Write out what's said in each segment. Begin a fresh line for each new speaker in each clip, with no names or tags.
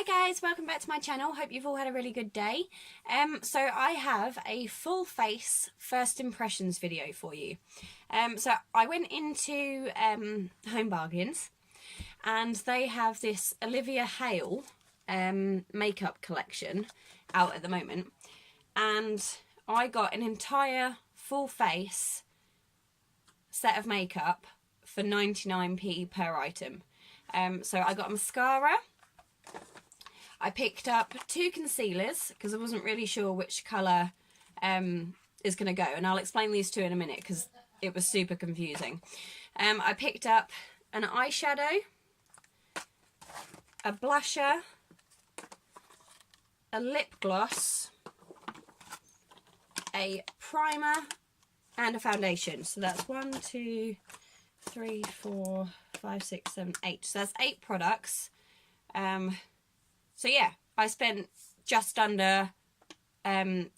Hi guys, welcome back to my channel. Hope you've all had a really good day. So I have a full face first impressions video for you. So I went into Home Bargains and they have this Olivia Hale makeup collection out at the moment, and I got an entire full face set of makeup for 99p per item. So I got a mascara. I picked up 2 concealers because I wasn't really sure which colour is going to go, and I'll explain these 2 in a minute because it was super confusing. I picked up an eyeshadow, a blusher, a lip gloss, a primer and a foundation. So that's 1, 2, 3, 4, 5, 6, 7, 8. So that's 8 products. So yeah, I spent just under £8,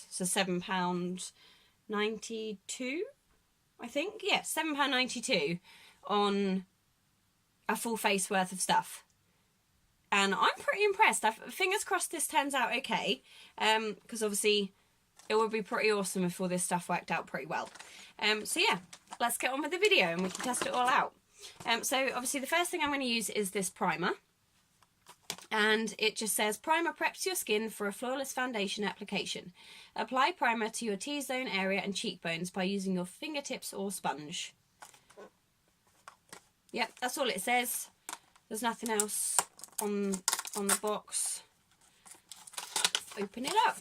so £7.92, I think. Yeah, £7.92 on a full face worth of stuff. And I'm pretty impressed. Fingers crossed this turns out okay, because obviously it would be pretty awesome if all this stuff worked out pretty well. So yeah, let's get on with the video and we can test it all out. So obviously the first thing I'm going to use is this primer. And it just says, primer preps your skin for a flawless foundation application. Apply primer to your T-zone area and cheekbones by using your fingertips or sponge. Yep, that's all it says. There's nothing else on the box. Let's open it up.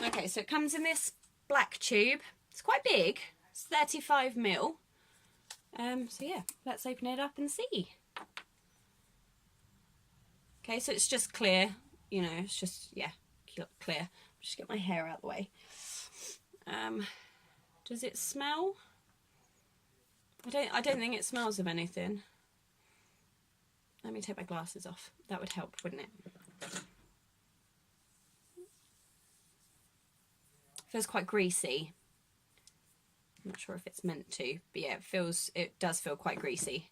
Okay, so it comes in this black tube. It's quite big. It's 35ml. So yeah, let's open it up and see. Okay, so it's just clear, you know, it's just, yeah, clear. Just get my hair out of the way. Does it smell? I don't think it smells of anything. Let me take my glasses off. That would help, wouldn't it? Feels quite greasy. I'm not sure if it's meant to, but yeah, it does feel quite greasy.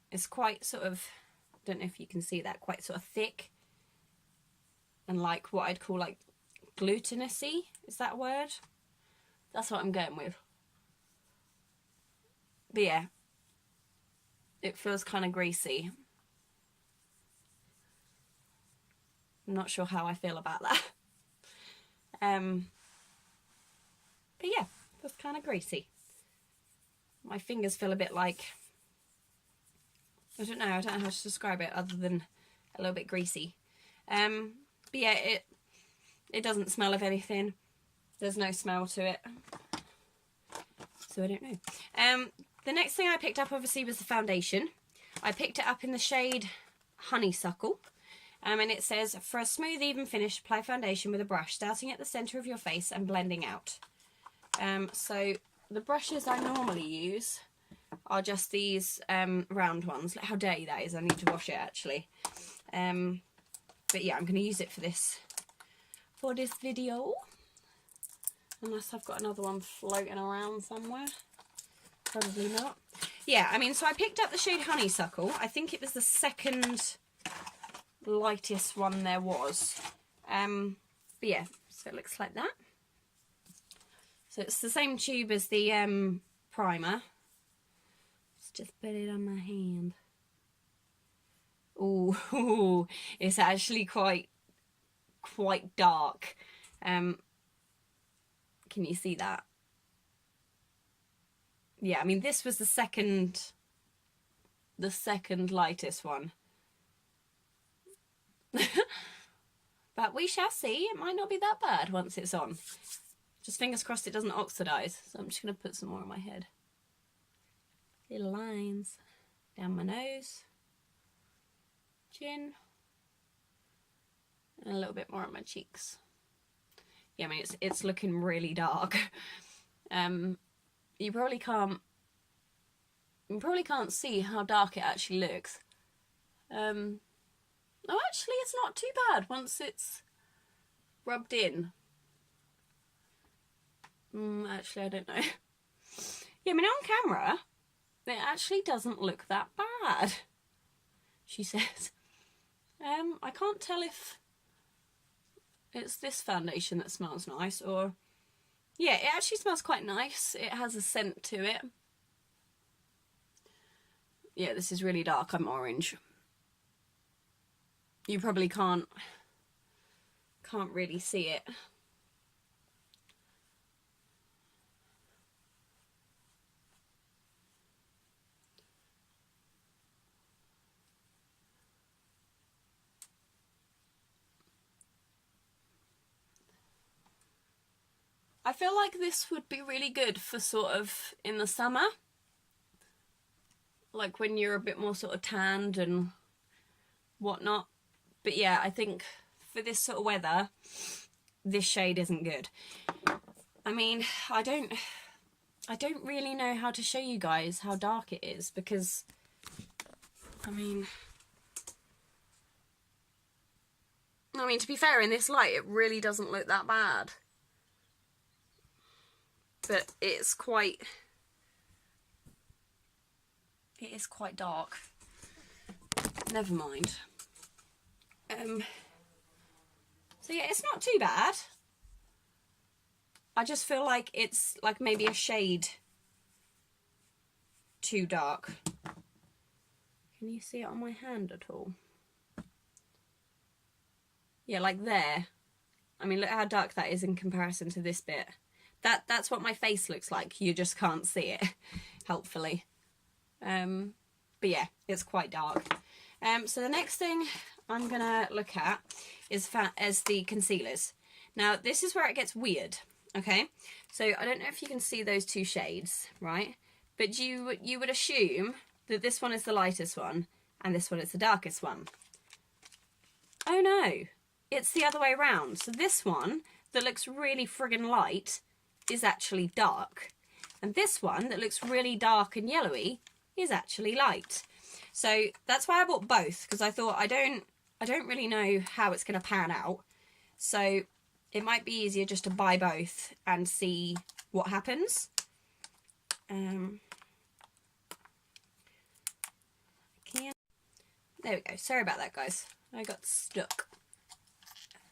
It's quite sort of, I don't know if you can see that, quite sort of thick and like what I'd call like glutinous-y. Is that a word? That's what I'm going with. But yeah, it feels kind of greasy. I'm not sure how I feel about that. But yeah, it's kind of greasy. My fingers feel a bit like, I don't know how to describe it other than a little bit greasy. But yeah, it doesn't smell of anything. There's no smell to it. So I don't know. The next thing I picked up obviously was the foundation. I picked it up in the shade Honeysuckle. And it says, for a smooth, even finish, apply foundation with a brush, starting at the centre of your face and blending out. So the brushes I normally use are just these round ones. Look how dirty that is. I need to wash it actually. But yeah, I'm going to use it for this video. Unless I've got another one floating around somewhere. Probably not. Yeah, I mean, so I picked up the shade Honeysuckle. I think it was the second lightest one there was. But yeah, so it looks like that. So it's the same tube as the primer. Let's just put it on my hand. Ooh, it's actually quite dark. Can you see that? Yeah, I mean this was the second lightest one. But we shall see. It might not be that bad once it's on. Just fingers crossed it doesn't oxidise. So I'm just going to put some more on my head. Little lines down my nose, chin, and a little bit more on my cheeks. Yeah, I mean it's looking really dark. You probably can't see how dark it actually looks. Oh, actually, it's not too bad once it's rubbed in. Actually, I don't know. Yeah, I mean, on camera, it actually doesn't look that bad, she says. I can't tell if it's this foundation that smells nice or... Yeah, it actually smells quite nice. It has a scent to it. Yeah, this is really dark. I'm orange. You probably can't really see it. I feel like this would be really good for sort of in the summer. Like when you're a bit more sort of tanned and whatnot. But yeah, I think for this sort of weather, this shade isn't good. I mean, I don't really know how to show you guys how dark it is because, I mean, to be fair, in this light, it really doesn't look that bad. But it is quite dark. Never mind. So yeah, it's not too bad. I just feel like it's like maybe a shade too dark. Can you see it on my hand at all? Yeah, like there. I mean, look how dark that is in comparison to this bit. That's what my face looks like. You just can't see it, helpfully. But yeah, it's quite dark. So the next thing I'm gonna look at is the concealers. Now this is where it gets weird. Okay, so I don't know if you can see those two shades, right? But you would assume that this one is the lightest one and this one is the darkest one. Oh no, it's the other way around. So this one that looks really friggin' light is actually dark, and this one that looks really dark and yellowy is actually light. So that's why I bought both, because I thought I don't really know how it's going to pan out, so it might be easier just to buy both and see what happens. There we go. Sorry about that, guys. I got stuck.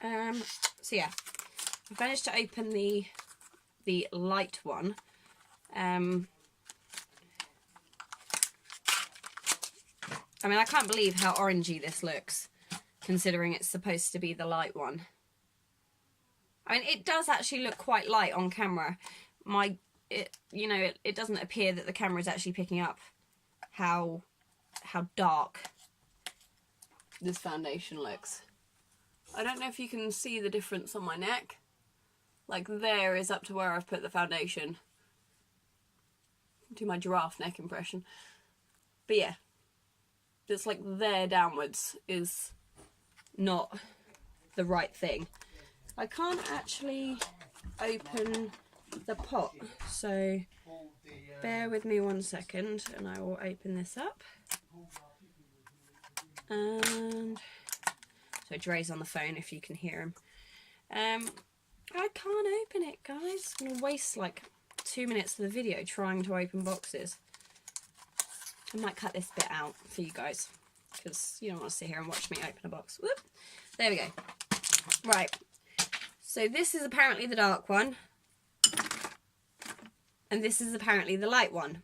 So yeah, I've managed to open the light one. I mean, I can't believe how orangey this looks, considering it's supposed to be the light one. I mean, it does actually look quite light on camera. It doesn't appear that the camera is actually picking up how dark this foundation looks. I don't know if you can see the difference on my neck. Like there is up to where I've put the foundation. Do my giraffe neck impression. But yeah, it's like there downwards is not the right thing. I can't actually open the pot, so bear with me 1 second and I will open this up. And so Dre's on the phone if you can hear him. I can't open it, guys. I'm going to waste like 2 minutes of the video trying to open boxes. I might cut this bit out for you guys, because you don't want to sit here and watch me open a box. Whoop. There we go. Right. So this is apparently the dark one. And this is apparently the light one.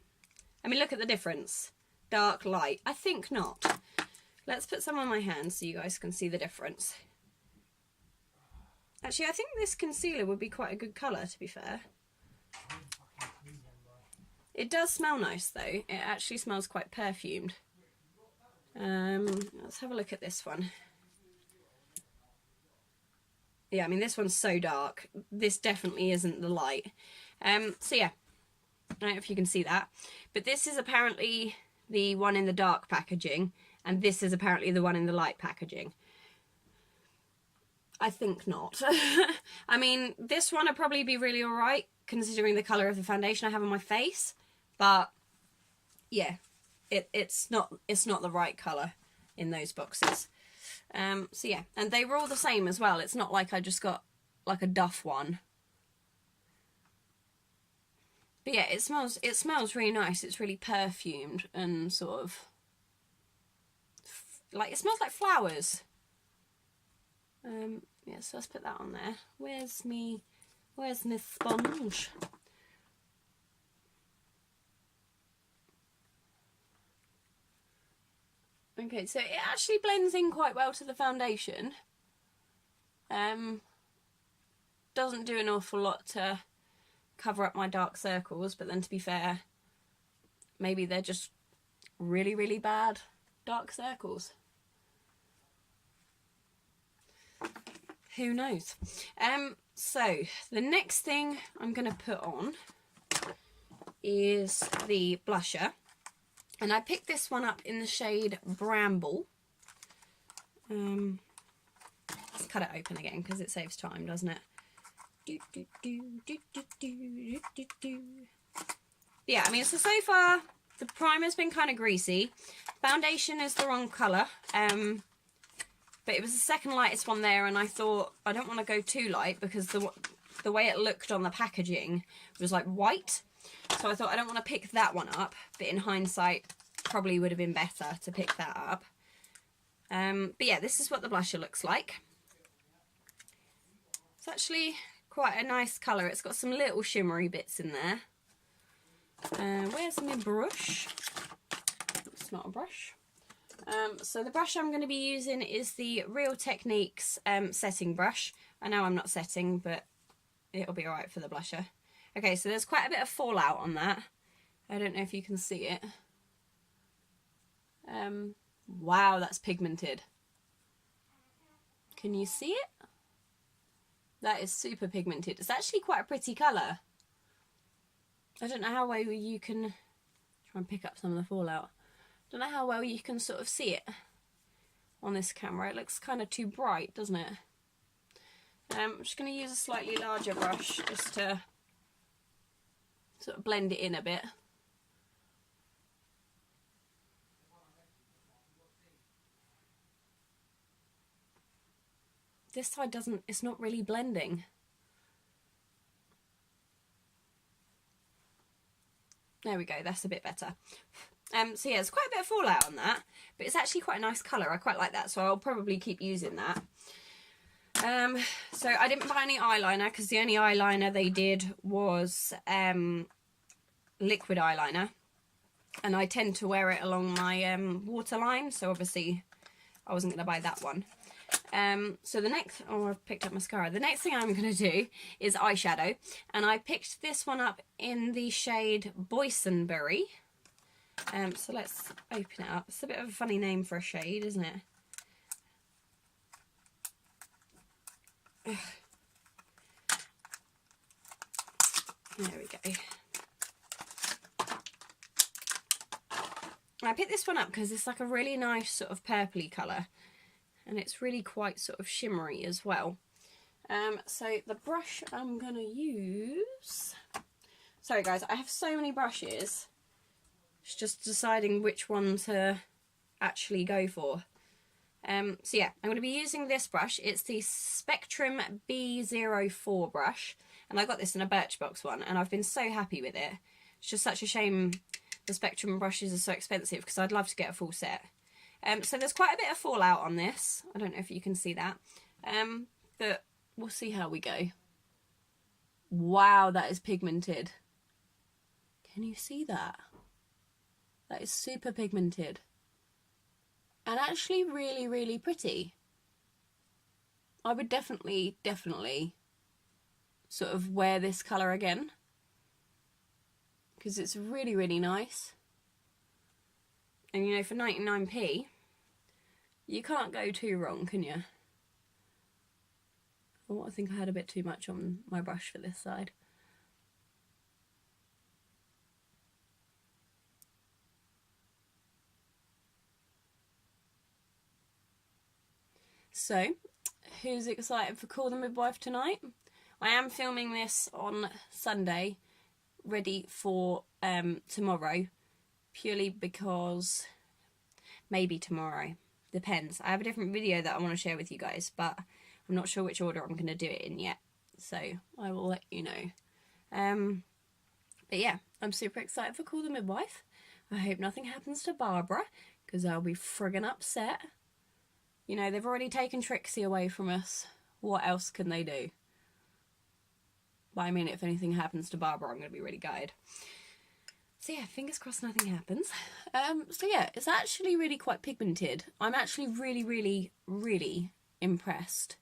I mean, look at the difference. Dark, light. I think not. Let's put some on my hand so you guys can see the difference. Actually, I think this concealer would be quite a good colour, to be fair. It does smell nice, though. It actually smells quite perfumed. Let's have a look at this one. Yeah, I mean, this one's so dark. This definitely isn't the light. So yeah, I don't know if you can see that. But this is apparently the one in the dark packaging, and this is apparently the one in the light packaging. I think not. I mean, this one would probably be really alright, considering the colour of the foundation I have on my face. But, yeah, it's not the right colour in those boxes. So yeah, and they were all the same as well. It's not like I just got like a Duff one. But yeah, it smells really nice. It's really perfumed and sort of like, it smells like flowers. Yeah, so let's put that on there. Where's my sponge? Okay, so it actually blends in quite well to the foundation. Doesn't do an awful lot to cover up my dark circles, but then to be fair, maybe they're just really, really bad dark circles. Who knows? So the next thing I'm going to put on is the blusher. And I picked this one up in the shade Bramble. Let's cut it open again because it saves time, doesn't it? Yeah, I mean, so far the primer's been kind of greasy. Foundation is the wrong colour. But it was the second lightest one there, and I thought I don't want to go too light because the way it looked on the packaging was like white. So I thought I don't want to pick that one up, but in hindsight probably would have been better to pick that up. But yeah, this is what the blusher looks like. It's actually quite a nice colour. It's got some little shimmery bits in there. Where's my brush? It's not a brush. So the brush I'm going to be using is the Real Techniques setting brush. I know I'm not setting, but it'll be alright for the blusher. Okay, so there's quite a bit of fallout on that. I don't know if you can see it. Wow, that's pigmented. Can you see it? That is super pigmented. It's actually quite a pretty colour. I don't know how well you can try and pick up some of the fallout. Don't know how well you can sort of see it on this camera. It looks kind of too bright, doesn't it? I'm just going to use a slightly larger brush just to sort of blend it in a bit. This side it's not really blending. There we go, that's a bit better. So yeah, there's quite a bit of fallout on that, but it's actually quite a nice colour. I quite like that, so I'll probably keep using that. So I didn't buy any eyeliner because the only eyeliner they did was liquid eyeliner, and I tend to wear it along my waterline, so obviously I wasn't going to buy that one. So the next, I've picked up mascara. The next thing I'm going to do is eyeshadow, and I picked this one up in the shade Boysenberry. So let's open it up. It's a bit of a funny name for a shade, isn't it? There we go. I picked this one up because it's like a really nice sort of purpley colour, and it's really quite sort of shimmery as well. So the brush I'm going to use... Sorry guys, I have so many brushes. It's just deciding which one to actually go for. So yeah, I'm going to be using this brush. It's the Spectrum B04 brush, and I got this in a Birchbox one, and I've been so happy with it. It's just such a shame the Spectrum brushes are so expensive because I'd love to get a full set. So there's quite a bit of fallout on this. I don't know if you can see that, but we'll see how we go. Wow, that is pigmented. Can you see that? That is super pigmented. And actually really, really pretty. I would definitely sort of wear this colour again, because it's really, really nice. And you know, for 99p, you can't go too wrong, can you? Oh, I think I had a bit too much on my brush for this side. So, who's excited for Call the Midwife tonight? I am filming this on Sunday, ready for tomorrow, purely because maybe tomorrow. Depends. I have a different video that I want to share with you guys, but I'm not sure which order I'm going to do it in yet, so I will let you know. But yeah, I'm super excited for Call the Midwife. I hope nothing happens to Barbara, because I'll be friggin' upset. You know, they've already taken Trixie away from us. What else can they do? But I mean, if anything happens to Barbara, I'm going to be really gutted. So yeah, fingers crossed nothing happens. So yeah, it's actually really quite pigmented. I'm actually really, really, really impressed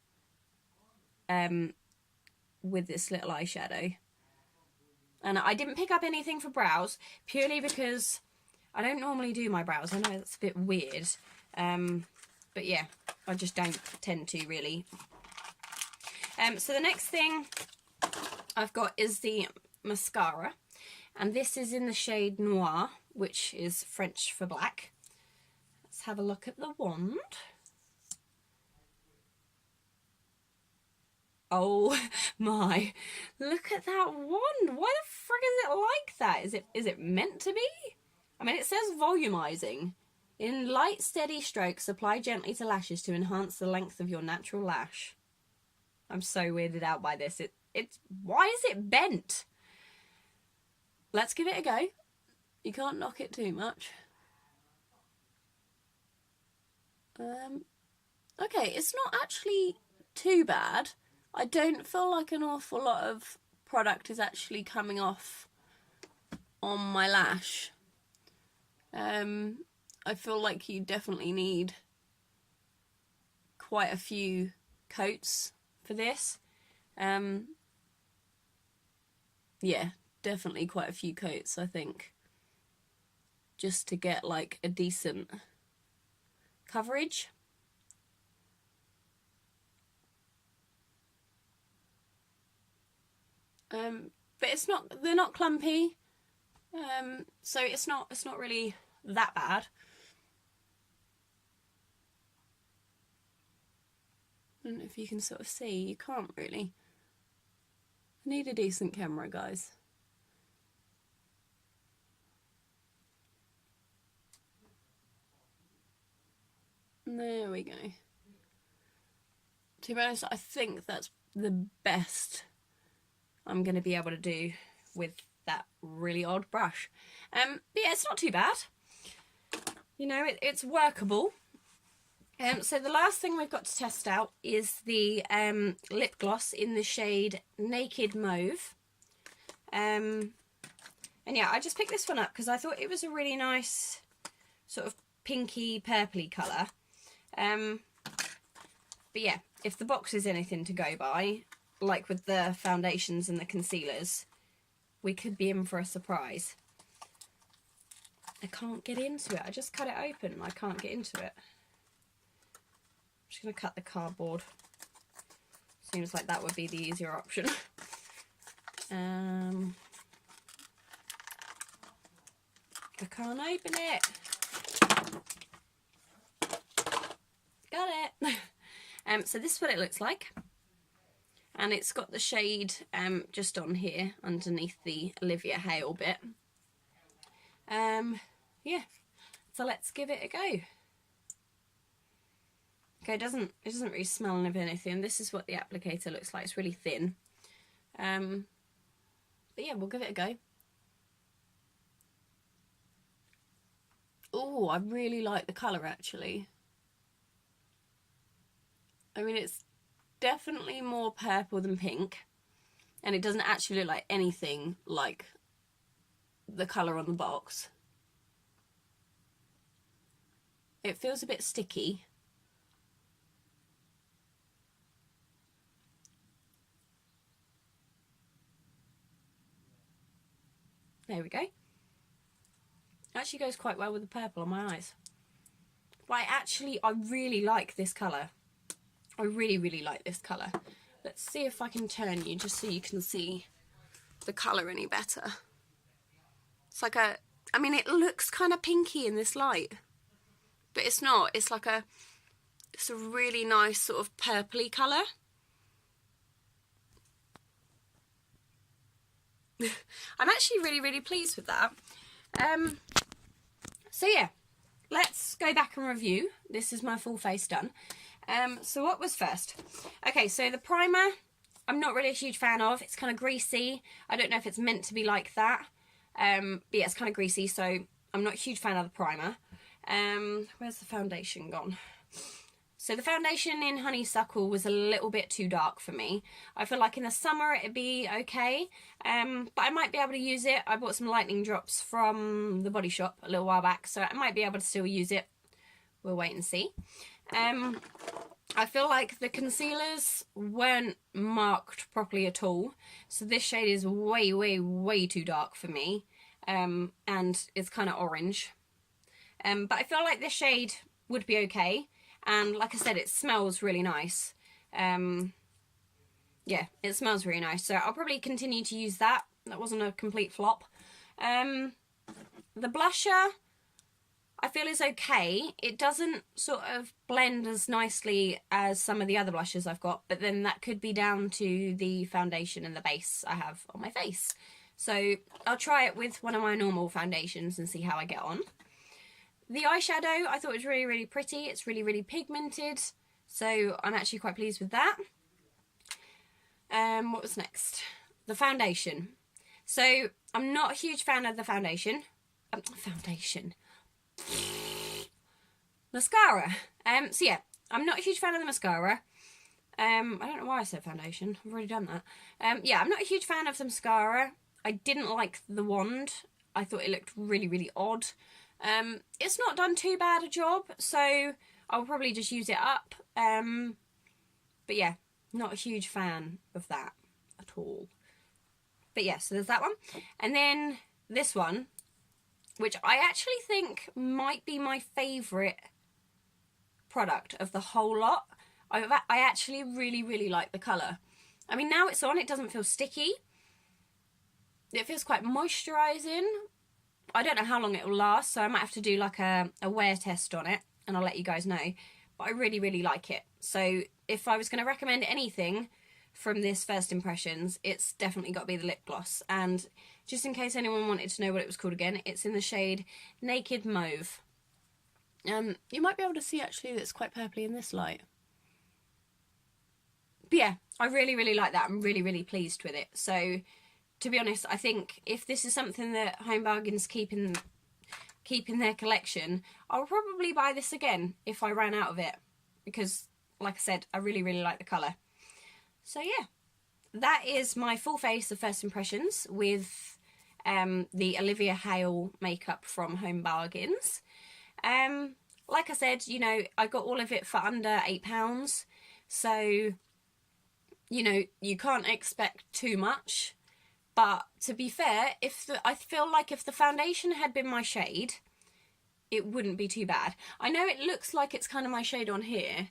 with this little eyeshadow. And I didn't pick up anything for brows, purely because I don't normally do my brows. I know that's a bit weird. But yeah, I just don't tend to really. So the next thing I've got is the mascara. And this is in the shade Noir, which is French for black. Let's have a look at the wand. Oh my, look at that wand. Why the frig is it like that? Is it meant to be? I mean, it says volumizing. In light, steady strokes, apply gently to lashes to enhance the length of your natural lash. I'm so weirded out by this. It's why is it bent? Let's give it a go. You can't knock it too much. Okay, it's not actually too bad. I don't feel like an awful lot of product is actually coming off on my lash. I feel like you definitely need quite a few coats for this. Yeah, definitely quite a few coats, I think, just to get like a decent coverage. But they're not clumpy, so it's not really that bad. I don't know if you can sort of see. You can't really. I need a decent camera, guys. There we go. To be honest, I think that's the best I'm going to be able to do with that really odd brush. But yeah, it's not too bad. You know, it's workable. So the last thing we've got to test out is the lip gloss in the shade Naked Mauve. And yeah, I just picked this one up because I thought it was a really nice sort of pinky purpley colour. But yeah, if the box is anything to go by, like with the foundations and the concealers, we could be in for a surprise. I can't get into it. I just cut it open and I can't get into it. I'm just going to cut the cardboard. Seems like that would be the easier option. I can't open it. Got it. So this is what it looks like. And it's got the shade just on here underneath the Olivia Hale bit. Yeah, so let's give it a go. Okay, it doesn't really smell of anything. This is what the applicator looks like. It's really thin. But yeah, we'll give it a go. Oh, I really like the colour actually. I mean, it's definitely more purple than pink, and it doesn't actually look like anything like the colour on the box. It feels a bit sticky. There we go. Actually goes quite well with the purple on my eyes. But I really like this colour. I really, really like this colour. Let's see if I can turn you just so you can see the colour any better. It's like I mean, it looks kind of pinky in this light, but it's not. It's a really nice sort of purpley colour. I'm actually really, really pleased with that. So yeah, let's go back and review. This is my full face done. So what was first? Okay, so the primer, I'm not really a huge fan of. It's kind of greasy. I don't know if it's meant to be like that. But yeah, it's kind of greasy, so I'm not a huge fan of the primer. Where's the foundation gone? So the foundation in Honeysuckle was a little bit too dark for me. I feel like in the summer it'd be okay, but I might be able to use it. I bought some lightning drops from the Body Shop a little while back, so I might be able to still use it. We'll wait and see. I feel like the concealers weren't marked properly at all, so this shade is way, way, way too dark for me, and it's kind of orange. But I feel like this shade would be okay. And like I said, it smells really nice. Yeah, it smells really nice. So I'll probably continue to use that. That wasn't a complete flop. The blusher, I feel is okay. It doesn't sort of blend as nicely as some of the other blushes I've got. But then that could be down to the foundation and the base I have on my face. So I'll try it with one of my normal foundations and see how I get on. The eyeshadow I thought was really, really pretty. It's really, really pigmented, so I'm actually quite pleased with that. What was next? The foundation. So I'm not a huge fan of the foundation. Mascara. So yeah, I'm not a huge fan of the mascara. I don't know why I said foundation. I've already done that. Yeah, I'm not a huge fan of the mascara. I didn't like the wand. I thought it looked really, really odd. It's not done too bad a job, so I'll probably just use it up. But yeah, not a huge fan of that at all. But yeah, so there's that one. And then this one, which I actually think might be my favourite product of the whole lot. I actually really, really like the colour. I mean, now it's on, it doesn't feel sticky. It feels quite moisturising. I don't know how long it will last, so I might have to do like a wear test on it, and I'll let you guys know. But I really, really like it. So if I was going to recommend anything from this first impressions, it's definitely got to be the lip gloss. And just in case anyone wanted to know what it was called again, it's in the shade Naked Mauve. You might be able to see actually that it's quite purpley in this light. But yeah, I really, really like that. I'm really, really pleased with it. So to be honest, I think if this is something that Home Bargains keep in their collection, I'll probably buy this again if I ran out of it. Because, like I said, I really, really like the colour. So yeah, that is my full face of first impressions with the Olivia Hale Make-Up from Home Bargains. Like I said, you know, I got all of it for under £8. So, you know, you can't expect too much. But to be fair, I feel like if the foundation had been my shade, it wouldn't be too bad. I know it looks like it's kind of my shade on here,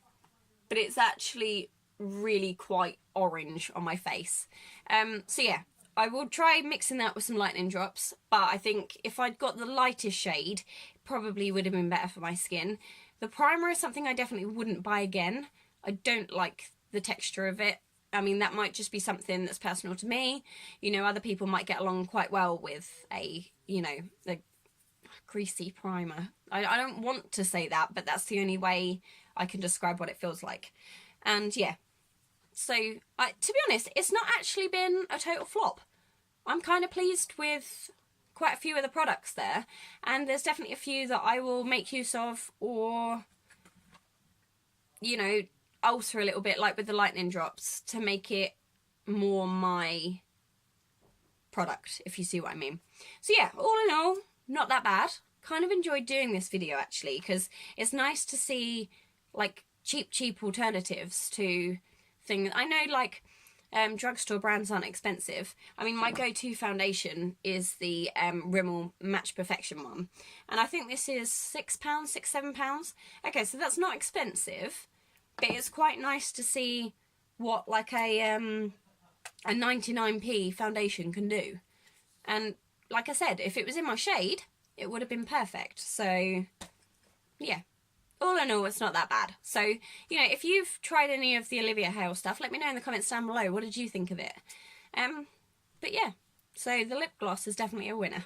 but it's actually really quite orange on my face. So yeah, I will try mixing that with some lightning drops, but I think if I'd got the lightest shade, it probably would have been better for my skin. The primer is something I definitely wouldn't buy again. I don't like the texture of it. I mean, that might just be something that's personal to me. You know, other people might get along quite well with a greasy primer. I don't want to say that, but that's the only way I can describe what it feels like. And yeah, so to be honest, it's not actually been a total flop. I'm kind of pleased with quite a few of the products there, and there's definitely a few that I will make use of, or, you know, alter a little bit, like with the lightning drops, to make it more my product, if you see what I mean. So yeah, all in all, not that bad. Kind of enjoyed doing this video actually, because it's nice to see like cheap alternatives to things. I know like drugstore brands aren't expensive. I mean, my go-to foundation is the Rimmel Match Perfection one, and I think this is £6, £7. Okay, so that's not expensive. But it's quite nice to see what like a 99p foundation can do. And like I said, if it was in my shade, it would have been perfect. So yeah, all in all, it's not that bad. So, you know, if you've tried any of the Olivia Hale stuff, let me know in the comments down below. What did you think of it? But yeah, so the lip gloss is definitely a winner.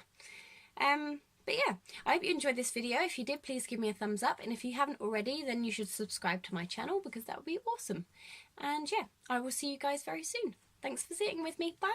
But yeah, I hope you enjoyed this video. If you did, please give me a thumbs up. And if you haven't already, then you should subscribe to my channel, because that would be awesome. And yeah, I will see you guys very soon. Thanks for sitting with me. Bye!